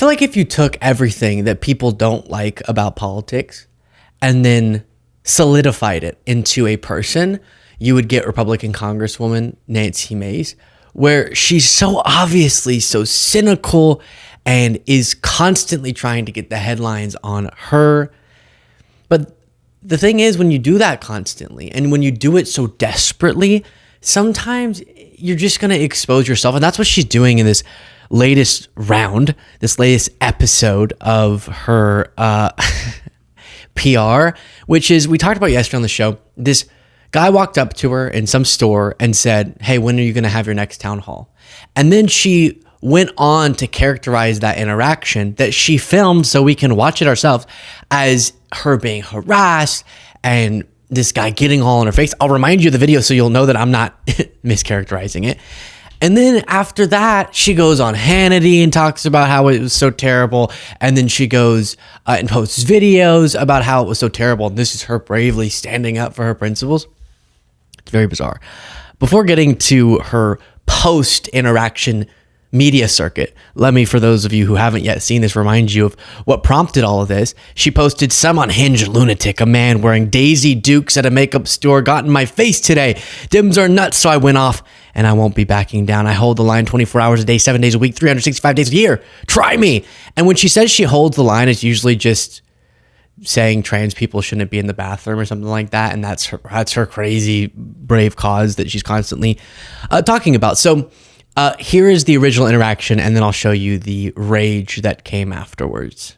feel like if you took everything that people don't like about politics and then solidified it into a person, you would get Republican Congresswoman Nancy Mace, where she's so obviously so cynical and is constantly trying to get the headlines on her. But the thing is, when you do that constantly and when you do it so desperately, sometimes you're just going to expose yourself. And that's what she's doing in this latest round, this latest episode of her PR, which is, we talked about yesterday on the show, this guy walked up to her in some store and said, hey, when are you going to have your next town hall? And then she went on to characterize that interaction that she filmed so we can watch it ourselves as her being harassed and this guy getting all in her face. I'll remind you of the video so you'll know that I'm not mischaracterizing it. And then after that, she goes on Hannity and talks about how it was so terrible. And then she goes and posts videos about how it was so terrible. And this is her bravely standing up for her principles. It's very bizarre. Before getting to her post-interaction media circuit, let me, for those of you who haven't yet seen this, remind you of what prompted all of this. She posted, some unhinged lunatic, a man wearing Daisy Dukes at a makeup store, got in my face today. Dims are nuts, so I went off, and I won't be backing down. I hold the line 24 hours a day, 7 days a week, 365 days a year. Try me. And when she says she holds the line, it's usually just saying trans people shouldn't be in the bathroom or something like that. And that's her crazy brave cause that she's constantly talking about. So here is the original interaction, and then I'll show you the rage that came afterwards.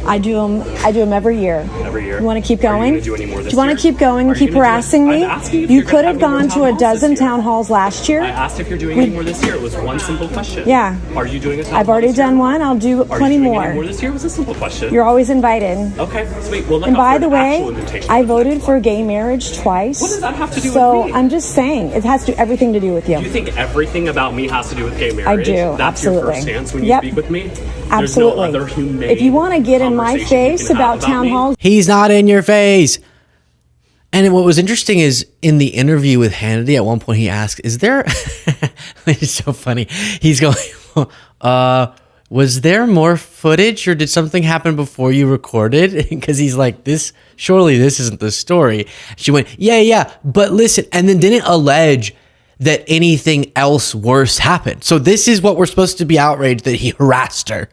I do them every year. Every year. You want to keep going? Do you want to keep going and keep harassing me? You could have gone to a dozen town halls last year. I asked if you're doing any more this year. It was one simple question. Yeah. Are you doing a town hall? I've already done one. I'll do plenty more. Any more this year? It was a simple question. You're always invited. Okay, sweet. Well, and by the way, I voted for gay marriage twice. What does that have to do with me? So I'm just saying, it has to everything to do with you. You think everything about me has to do with gay marriage? I do. That's absolutely. Your first stance when you speak with me? Absolutely. There's no other humane if you want to get in my face about town halls, he's not in your face. And what was interesting is in the interview with Hannity, at one point he asked, is there, it's so funny. He's going, was there more footage or did something happen before you recorded? Because he's like, surely this isn't the story. She went, yeah, but listen, and then didn't allege that anything else worse happened. So this is what we're supposed to be outraged that he harassed her.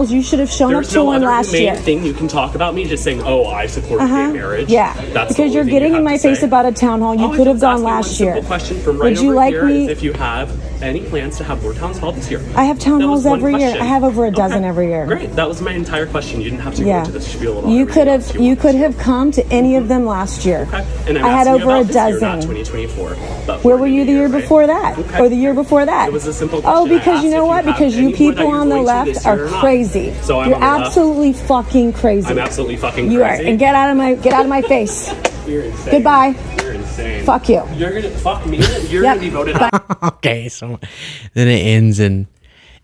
You should have shown up to one last year. There's no other thing you can talk about me just saying, oh, I support gay marriage. Yeah, that's because you're getting in my face about a town hall. You could have gone last year. Question from right Would you like me? If you have any plans to have more town halls this year? I have town halls every year. I have over a dozen every year. Great, that was my entire question. You didn't have to go into this spiel about You could have come to any of them last year. Okay, and I had over a dozen. Year, not 2024. Where were you the year before that, or the year before that? It was a simple question. Oh, because you know what? Because you people on the left are crazy. So you're absolutely fucking crazy. I'm absolutely fucking crazy. You are, and get out of my face. You're insane. Goodbye. You're insane. Fuck you. You're gonna fuck me. You're gonna be voted out. Okay, so then it ends in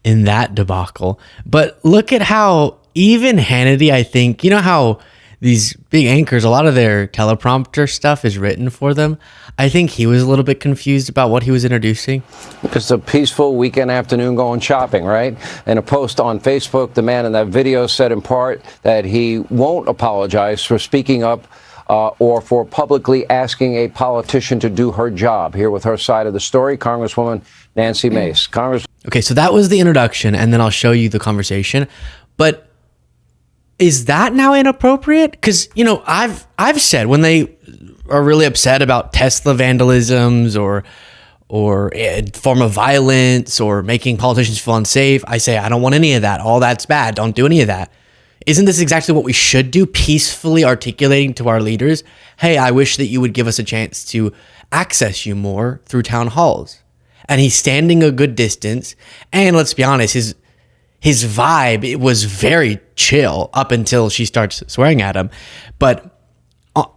that debacle. But look at how even Hannity, I think, you know how these big anchors, a lot of their teleprompter stuff is written for them. I think he was a little bit confused about what he was introducing. It's a peaceful weekend afternoon going shopping, right? In a post on Facebook, the man in that video said in part that he won't apologize for speaking up or for publicly asking a politician to do her job. Here with her side of the story, Congresswoman Nancy Mace. Okay, so that was the introduction, and then I'll show you the conversation. But is that now inappropriate? Because, you know, I've said when they are really upset about Tesla vandalisms or a form of violence or making politicians feel unsafe, I say, I don't want any of that. All that's bad. Don't do any of that. Isn't this exactly what we should do? Peacefully articulating to our leaders, hey, I wish that you would give us a chance to access you more through town halls. And he's standing a good distance. And let's be honest, his vibe, it was very chill up until she starts swearing at him. But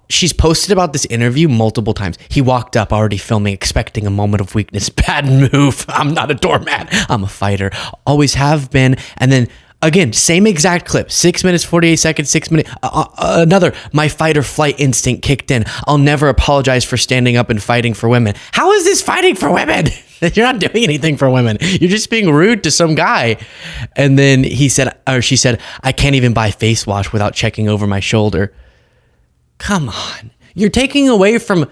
she's posted about this interview multiple times. He walked up already filming, expecting a moment of weakness. Bad move. I'm not a doormat. I'm a fighter. Always have been. And then Again, same exact clip, 6 minutes, 48 seconds, 6 minutes. Another, my fight or flight instinct kicked in. I'll never apologize for standing up and fighting for women. How is this fighting for women? You're not doing anything for women. You're just being rude to some guy. And then she said, I can't even buy face wash without checking over my shoulder. Come on. You're taking away from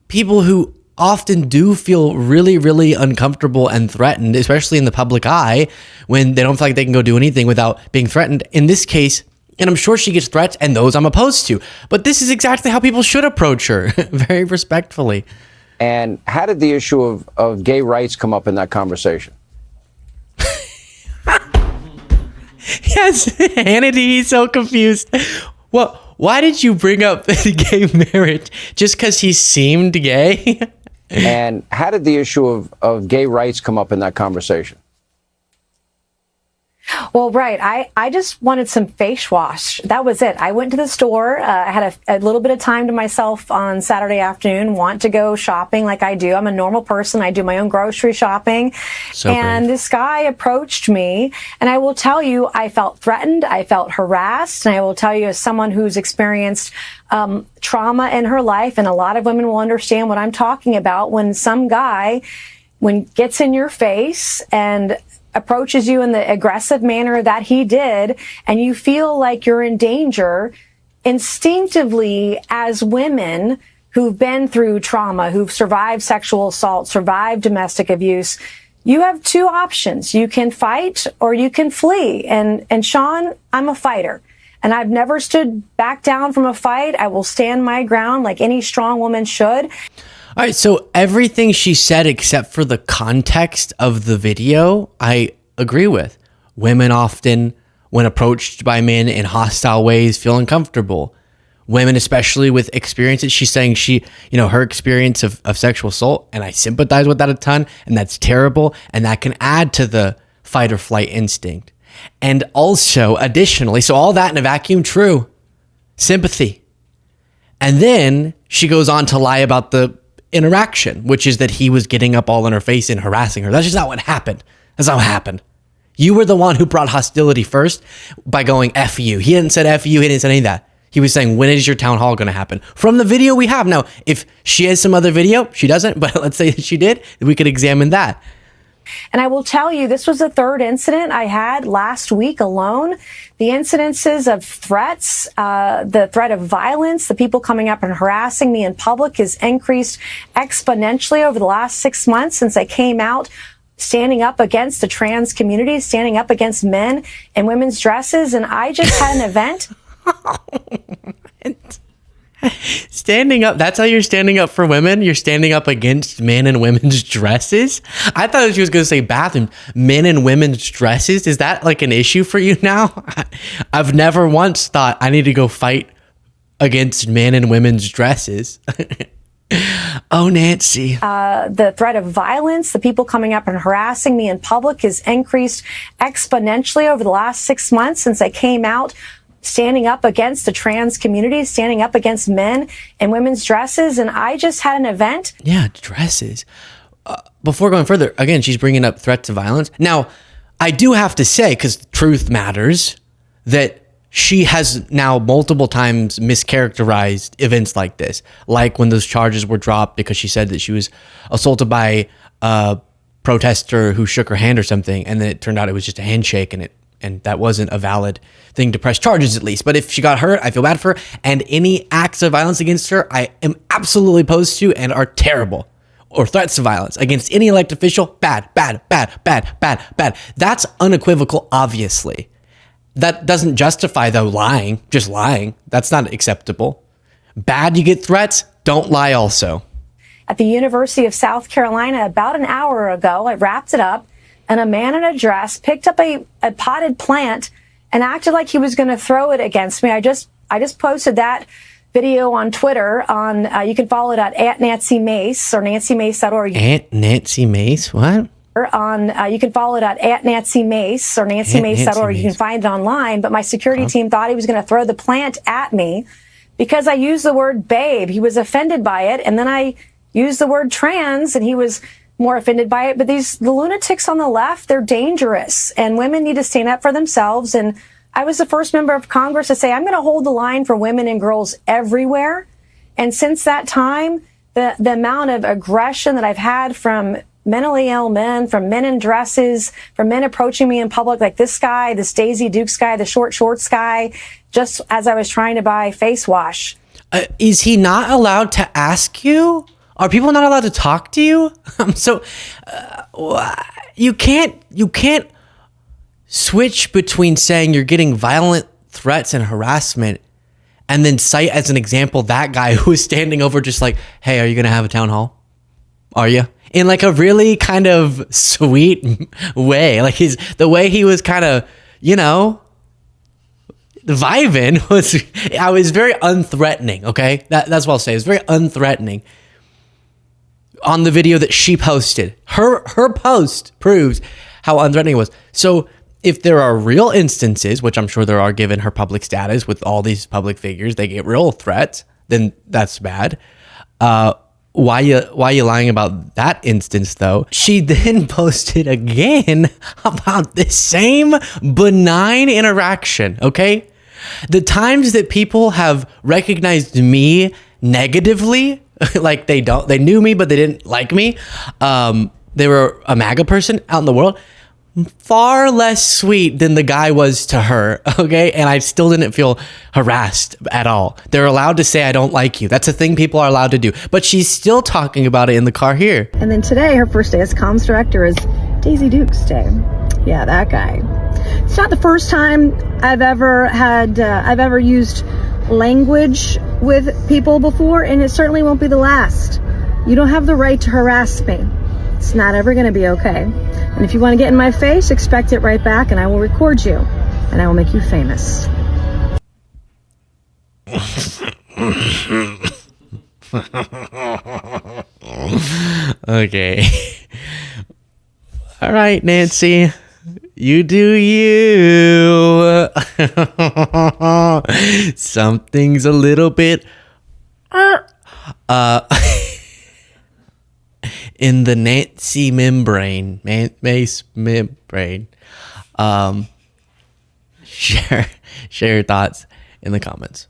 people who often do feel really, really uncomfortable and threatened, especially in the public eye, when they don't feel like they can go do anything without being threatened. In this case, and I'm sure she gets threats, and those I'm opposed to, but this is exactly how people should approach her, very respectfully. And how did the issue of gay rights come up in that conversation? Yes, Hannity, he's so confused. Well, why did you bring up gay marriage? Just because he seemed gay? And how did the issue of gay rights come up in that conversation? Well, right. I just wanted some face wash. That was it. I went to the store. I had a little bit of time to myself on Saturday afternoon, want to go shopping like I do. I'm a normal person. I do my own grocery shopping. So and brave. this guy approached me, and I will tell you, I felt threatened. I felt harassed. And I will tell you, as someone who's experienced trauma in her life, and a lot of women will understand what I'm talking about, when some guy gets in your face and approaches you in the aggressive manner that he did, and you feel like you're in danger, instinctively, as women who've been through trauma, who've survived sexual assault, survived domestic abuse, you have two options. You can fight or you can flee. And Sean, I'm a fighter. And I've never stood back down from a fight. I will stand my ground like any strong woman should. All right, so everything she said except for the context of the video, I agree with. Women often, when approached by men in hostile ways, feel uncomfortable. Women, especially with experiences, she's saying her experience of sexual assault, and I sympathize with that a ton, and that's terrible, and that can add to the fight or flight instinct. And also, additionally, so all that in a vacuum, true, sympathy. And then she goes on to lie about the interaction, which is that he was getting up all in her face and harassing her. That's just not what happened. That's not what happened. You were the one who brought hostility first by going F you. He hadn't said F you. He didn't say any of that. He was saying, when is your town hall going to happen? From the video we have. Now, if she has some other video, she doesn't, but let's say that she did, we could examine that. And I will tell you, this was the third incident I had last week alone. The incidences of threats, the threat of violence, the people coming up and harassing me in public has increased exponentially over the last 6 months since I came out, standing up against the trans community, standing up against men in women's dresses. And I just had an event. Standing up, that's how you're standing up for women? You're standing up against men in women's dresses? I thought she was going to say bathroom. Men in women's dresses? Is that like an issue for you now? I've never once thought I need to go fight against men in women's dresses. Oh, Nancy. The threat of violence, the people coming up and harassing me in public has increased exponentially over the last 6 months since I came out, standing up against the trans community, standing up against men in women's dresses. And I just had an event. Yeah, dresses. Before going further, again, she's bringing up threats of violence. Now, I do have to say, because truth matters, that she has now multiple times mischaracterized events like this, like when those charges were dropped because she said that she was assaulted by a protester who shook her hand or something, and then it turned out it was just a handshake, and that wasn't a valid thing to press charges, at least. But if she got hurt, I feel bad for her. And any acts of violence against her, I am absolutely opposed to and are terrible. Or threats of violence against any elected official, bad, bad, bad, bad, bad, bad. That's unequivocal, obviously. That doesn't justify, though, lying. Just lying. That's not acceptable. Bad, you get threats, don't lie also. At the University of South Carolina about an hour ago, I wrapped it up, and a man in a dress picked up a potted plant and acted like he was going to throw it against me. I just posted that video on Twitter. You can follow it at Nancy Mace or nancymace.org. Aunt Nancy Mace? What? You can follow it at Nancy Mace or nancymace.org. You can find it online. But my security team thought he was going to throw the plant at me because I used the word babe. He was offended by it. And then I used the word trans, and he was more offended by it. But the lunatics on the left, they're dangerous, and women need to stand up for themselves. And I was the first member of Congress to say, I'm going to hold the line for women and girls everywhere. And since that time, the amount of aggression that I've had from mentally ill men, from men in dresses, from men approaching me in public, like this guy, this Daisy Dukes guy, the short shorts guy, just as I was trying to buy face wash. Is he not allowed to ask you? Are people not allowed to talk to you? So you can't switch between saying you're getting violent threats and harassment and then cite as an example that guy who was standing over just like, hey, are you going to have a town hall? Are you? In like a really kind of sweet way. Like the way he was kind of, vibing I was very unthreatening. Okay. That's what I'll say. It's very unthreatening on the video that she posted. Her post proves how unthreatening it was. So if there are real instances, which I'm sure there are given her public status with all these public figures, they get real threats, then that's bad. Why you lying about that instance though? She then posted again about the same benign interaction, okay? The times that people have recognized me negatively, like they knew me but they didn't like me. They were a MAGA person out in the world. Far less sweet than the guy was to her, okay? And I still didn't feel harassed at all. They're allowed to say, I don't like you. That's a thing people are allowed to do. But she's still talking about it in the car here. And then today, her first day as comms director is Daisy Dukes Day. Yeah, that guy. It's not the first time I've ever used language with people before, and it certainly won't be the last. You don't have the right to harass me. It's not ever going to be okay. And if you want to get in my face, expect it right back, and I will record you, and I will make you famous. Okay. All right, Nancy. You do you. Something's a little bit in the Nancy Mace membrane. Share your thoughts in the comments.